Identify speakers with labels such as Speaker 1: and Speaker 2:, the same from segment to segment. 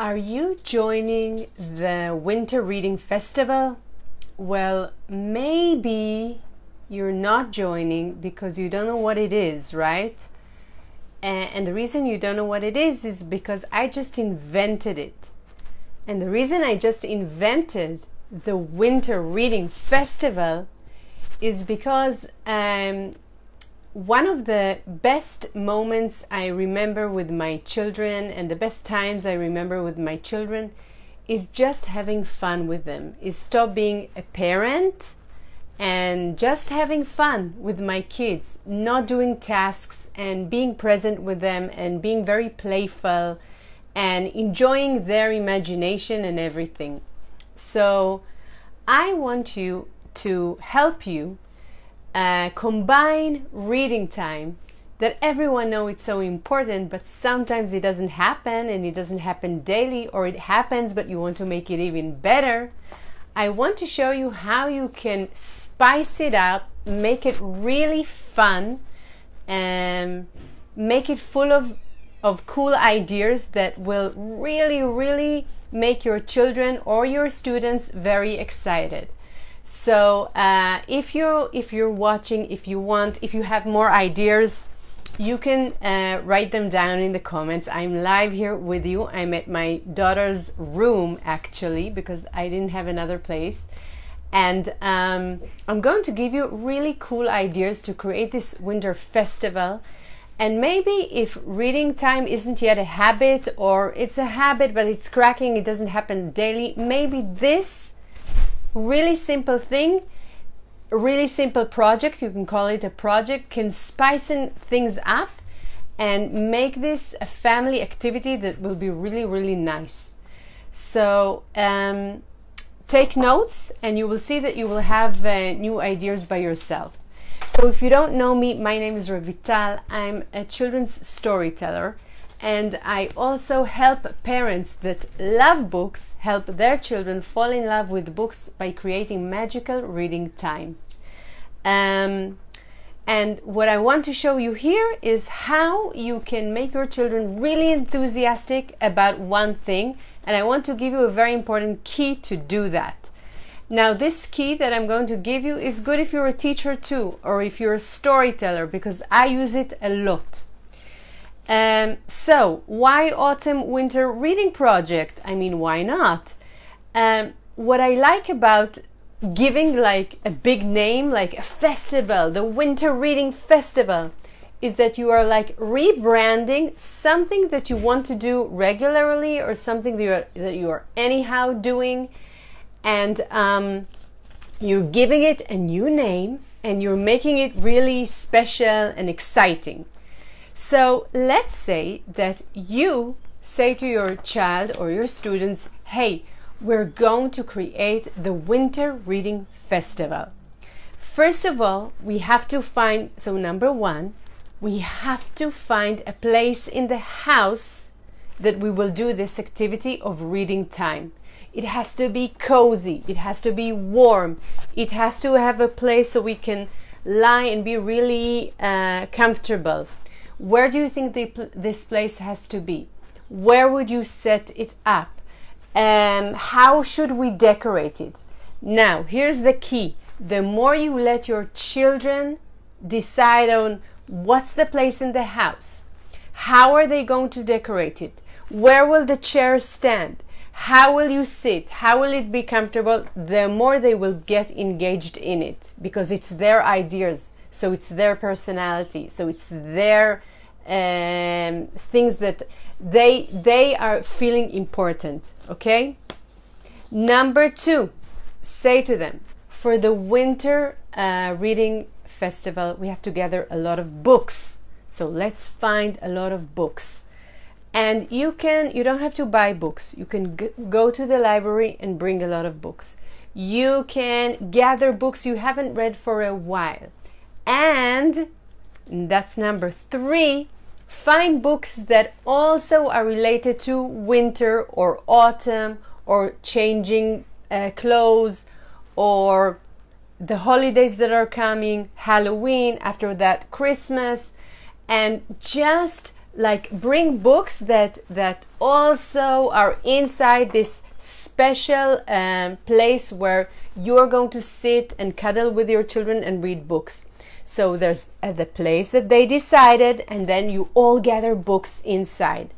Speaker 1: Are you joining the Winter Reading Festival? Well, maybe you're not joining because you don't know what it is, right? And the reason you don't know what it is because I just invented it. And the reason I just invented the Winter Reading Festival is because one of the best moments I remember with my children and the best times I remember with my children is just having fun with them, is stop being a parent and just having fun with my kids, not doing tasks and being present with them and being very playful and enjoying their imagination and everything. So I want you to help you combine reading time that everyone knows it's so important, but sometimes it doesn't happen, and it doesn't happen daily, or it happens but you want to make it even better. I want to show you how you can spice it up, make it really fun, and make it full of cool ideas that will really make your children or your students very excited. So if you're watching, if you have more ideas, you can write them down in the comments. I'm live here with you. I'm at my daughter's room actually because I didn't have another place, and I'm going to give you really cool ideas to create this winter festival. And maybe if reading time isn't yet a habit, or it's a habit but it's cracking, it doesn't happen daily, maybe this really simple thing, a really simple project, you can call it a project, can spice things up and make this a family activity that will be really nice. So take notes and you will see that you will have new ideas by yourself. So if you don't know me, my name is Rovital. I'm a children's storyteller, and I also help parents that love books help their children fall in love with books by creating magical reading time. And what I want to show you here is how you can make your children really enthusiastic about one thing, and I want to give you a very important key to do that. Now, this key that I'm going to give you is good if you're a teacher too, or if you're a storyteller, because I use it a lot. So why autumn winter reading project? I mean, why not? What I like about giving like a big name, like a festival, the Winter Reading Festival, is that you are like rebranding something that you want to do regularly, or something that you are anyhow doing, and you're giving it a new name and you're making it really special and exciting. So let's say that you say to your child or your students, hey, we're going to create the Winter Reading Festival. First of all, we have to find, so number one, we have to find a place in the house that we will do this activity of reading time. It has to be cozy, it has to be warm, it has to have a place so we can lie and be really comfortable. Where do you think this place has to be? Where would you set it up? How should we decorate it? Now, here's the key. The more you let your children decide on what's the place in the house, how are they going to decorate it, where will the chairs stand, how will you sit, how will it be comfortable, the more they will get engaged in it, because it's their ideas. So it's their personality, so it's their things that they are feeling important. Okay. Number two, say to them, for the Winter Reading Festival, we have to gather a lot of books. So let's find a lot of books. And you don't have to buy books. You can go to the library and bring a lot of books. You can gather books you haven't read for a while. And that's number three, find books that also are related to winter or autumn or changing clothes or the holidays that are coming, Halloween, after that Christmas, and just like bring books that also are inside this special place where you're going to sit and cuddle with your children and read books. So there's the place that they decided, and then you all gather books inside.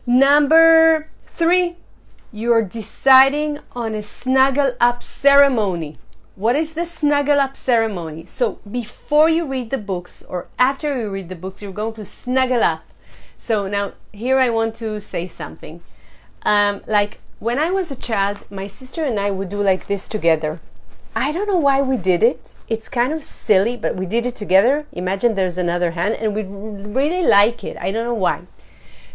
Speaker 1: Number 3, you're deciding on a snuggle up ceremony. What is the snuggle up ceremony? So before you read the books or after you read the books, you're going to snuggle up. So now here I want to say something. Like when I was a child, my sister and I would do like this together. I don't know why we did it. It's kind of silly, but we did it together. Imagine there's another hand, and we really like it. I don't know why.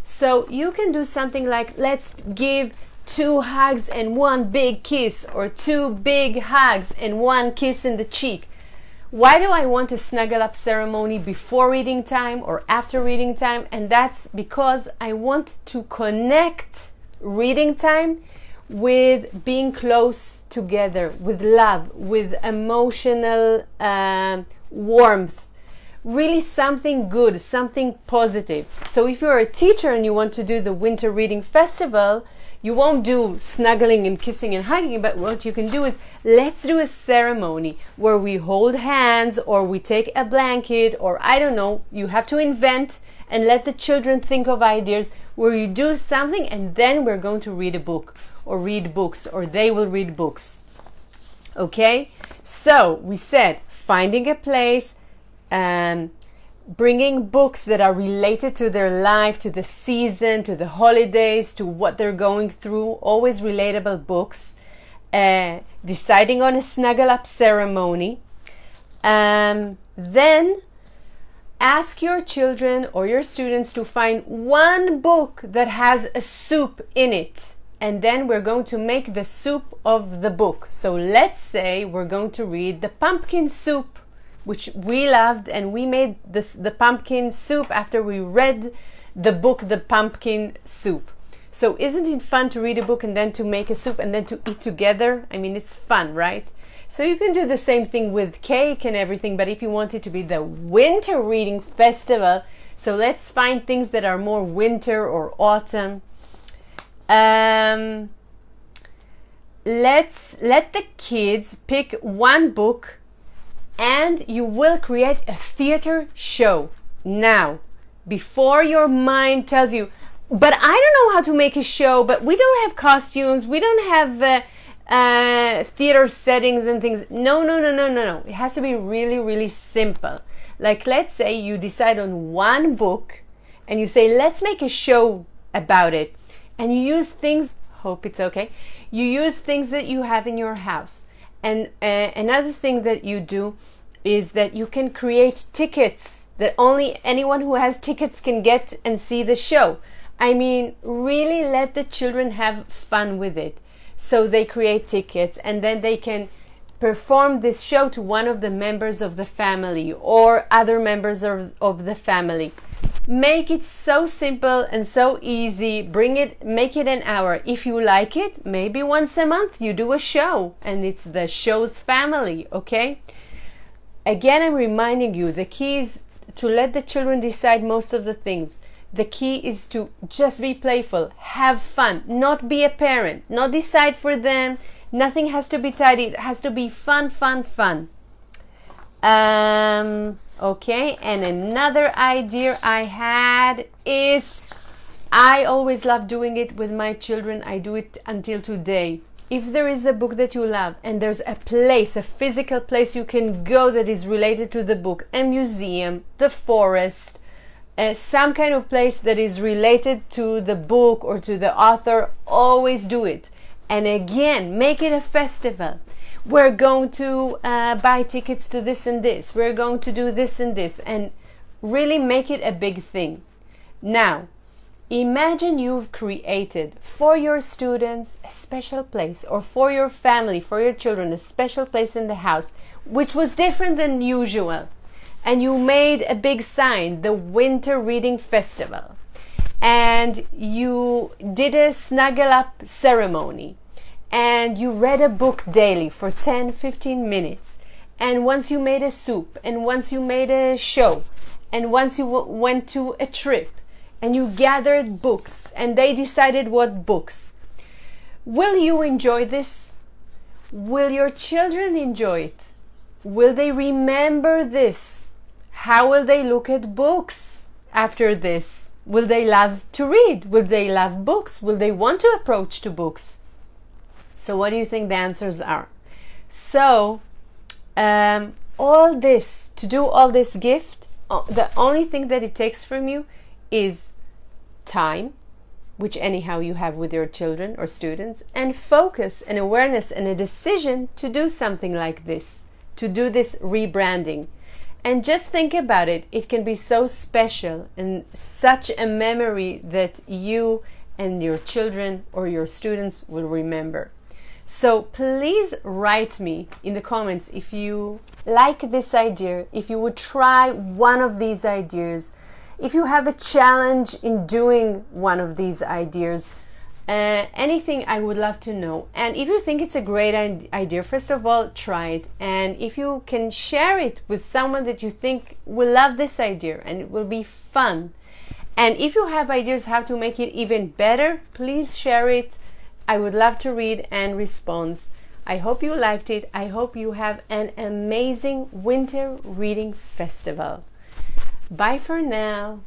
Speaker 1: So you can do something like, let's give 2 hugs and 1 big kiss, or 2 big hugs and 1 kiss in the cheek. Why do I want a snuggle up ceremony before reading time or after reading time? And that's because I want to connect reading time with being close together, with love, with emotional warmth, really something good, something positive. So if you're a teacher and you want to do the Winter Reading Festival, you won't do snuggling and kissing and hugging, but what you can do is, let's do a ceremony where we hold hands, or we take a blanket, or I don't know, you have to invent and let the children think of ideas where you do something, and then we're going to read a book or read books, or they will read books. Okay? So we said finding a place, bringing books that are related to their life, to the season, to the holidays, to what they're going through, always relatable books, deciding on a snuggle up ceremony, then ask your children or your students to find 1 book that has a soup in it, and then we're going to make the soup of the book. So let's say we're going to read the pumpkin soup, which we loved, and we made the pumpkin soup after we read the book, The Pumpkin Soup. So isn't it fun to read a book and then to make a soup and then to eat together? I mean, it's fun, right? So you can do the same thing with cake and everything, but if you want it to be the Winter Reading Festival, so let's find things that are more winter or autumn. Let's let the kids pick 1 book, and you will create a theater show. Now, before your mind tells you, but I don't know how to make a show, but we don't have costumes, we don't have theater settings and things. No. It has to be really, really simple. Like, let's say you decide on 1 book and you say, let's make a show about it. And you use things, hope it's okay, you use things that you have in your house. And another thing that you do is that you can create tickets that only anyone who has tickets can get and see the show. I mean, really let the children have fun with it. So they create tickets, and then they can perform this show to one of the members of the family or other members of the family. Make it so simple and so easy. Make it an hour. If you like it, maybe once a month you do a show, and it's the show's family, okay? Again, I'm reminding you, the key is to let the children decide most of the things. The key is to just be playful, have fun, not be a parent, not decide for them. Nothing has to be tidy. It has to be fun. Okay, and another idea I had is, I always love doing it with my children. I do it until today. If there is a book that you love and there's a place, a physical place you can go that is related to the book, a museum, the forest, some kind of place that is related to the book or to the author, always do it. And again, make it a festival. We're going to buy tickets to this and this. We're going to do this and this. And really make it a big thing. Now, imagine you've created for your students a special place, or for your family, for your children, a special place in the house, which was different than usual. And you made a big sign, the Winter Reading Festival. And you did a snuggle up ceremony. And you read a book daily for 10-15 minutes. And once you made a soup, and once you made a show, and once you went to a trip and you gathered books and they decided what books. Will you enjoy this? Will your children enjoy it? Will they remember this? How will they look at books after this? Will they love to read? Will they love books? Will they want to approach to books? So what do you think the answers are? So all this, to do all this gift, the only thing that it takes from you is time, which anyhow you have with your children or students, and focus and awareness and a decision to do something like this, to do this rebranding. And just think about it. It can be so special and such a memory that you and your children or your students will remember. So please write me in the comments if you like this idea, if you would try one of these ideas, if you have a challenge in doing one of these ideas, anything, I would love to know. And if you think it's a great idea, first of all, try it. And if you can share it with someone that you think will love this idea and it will be fun. And if you have ideas how to make it even better, please share it. I would love to read and respond. I hope you liked it. I hope you have an amazing winter reading festival. Bye for now.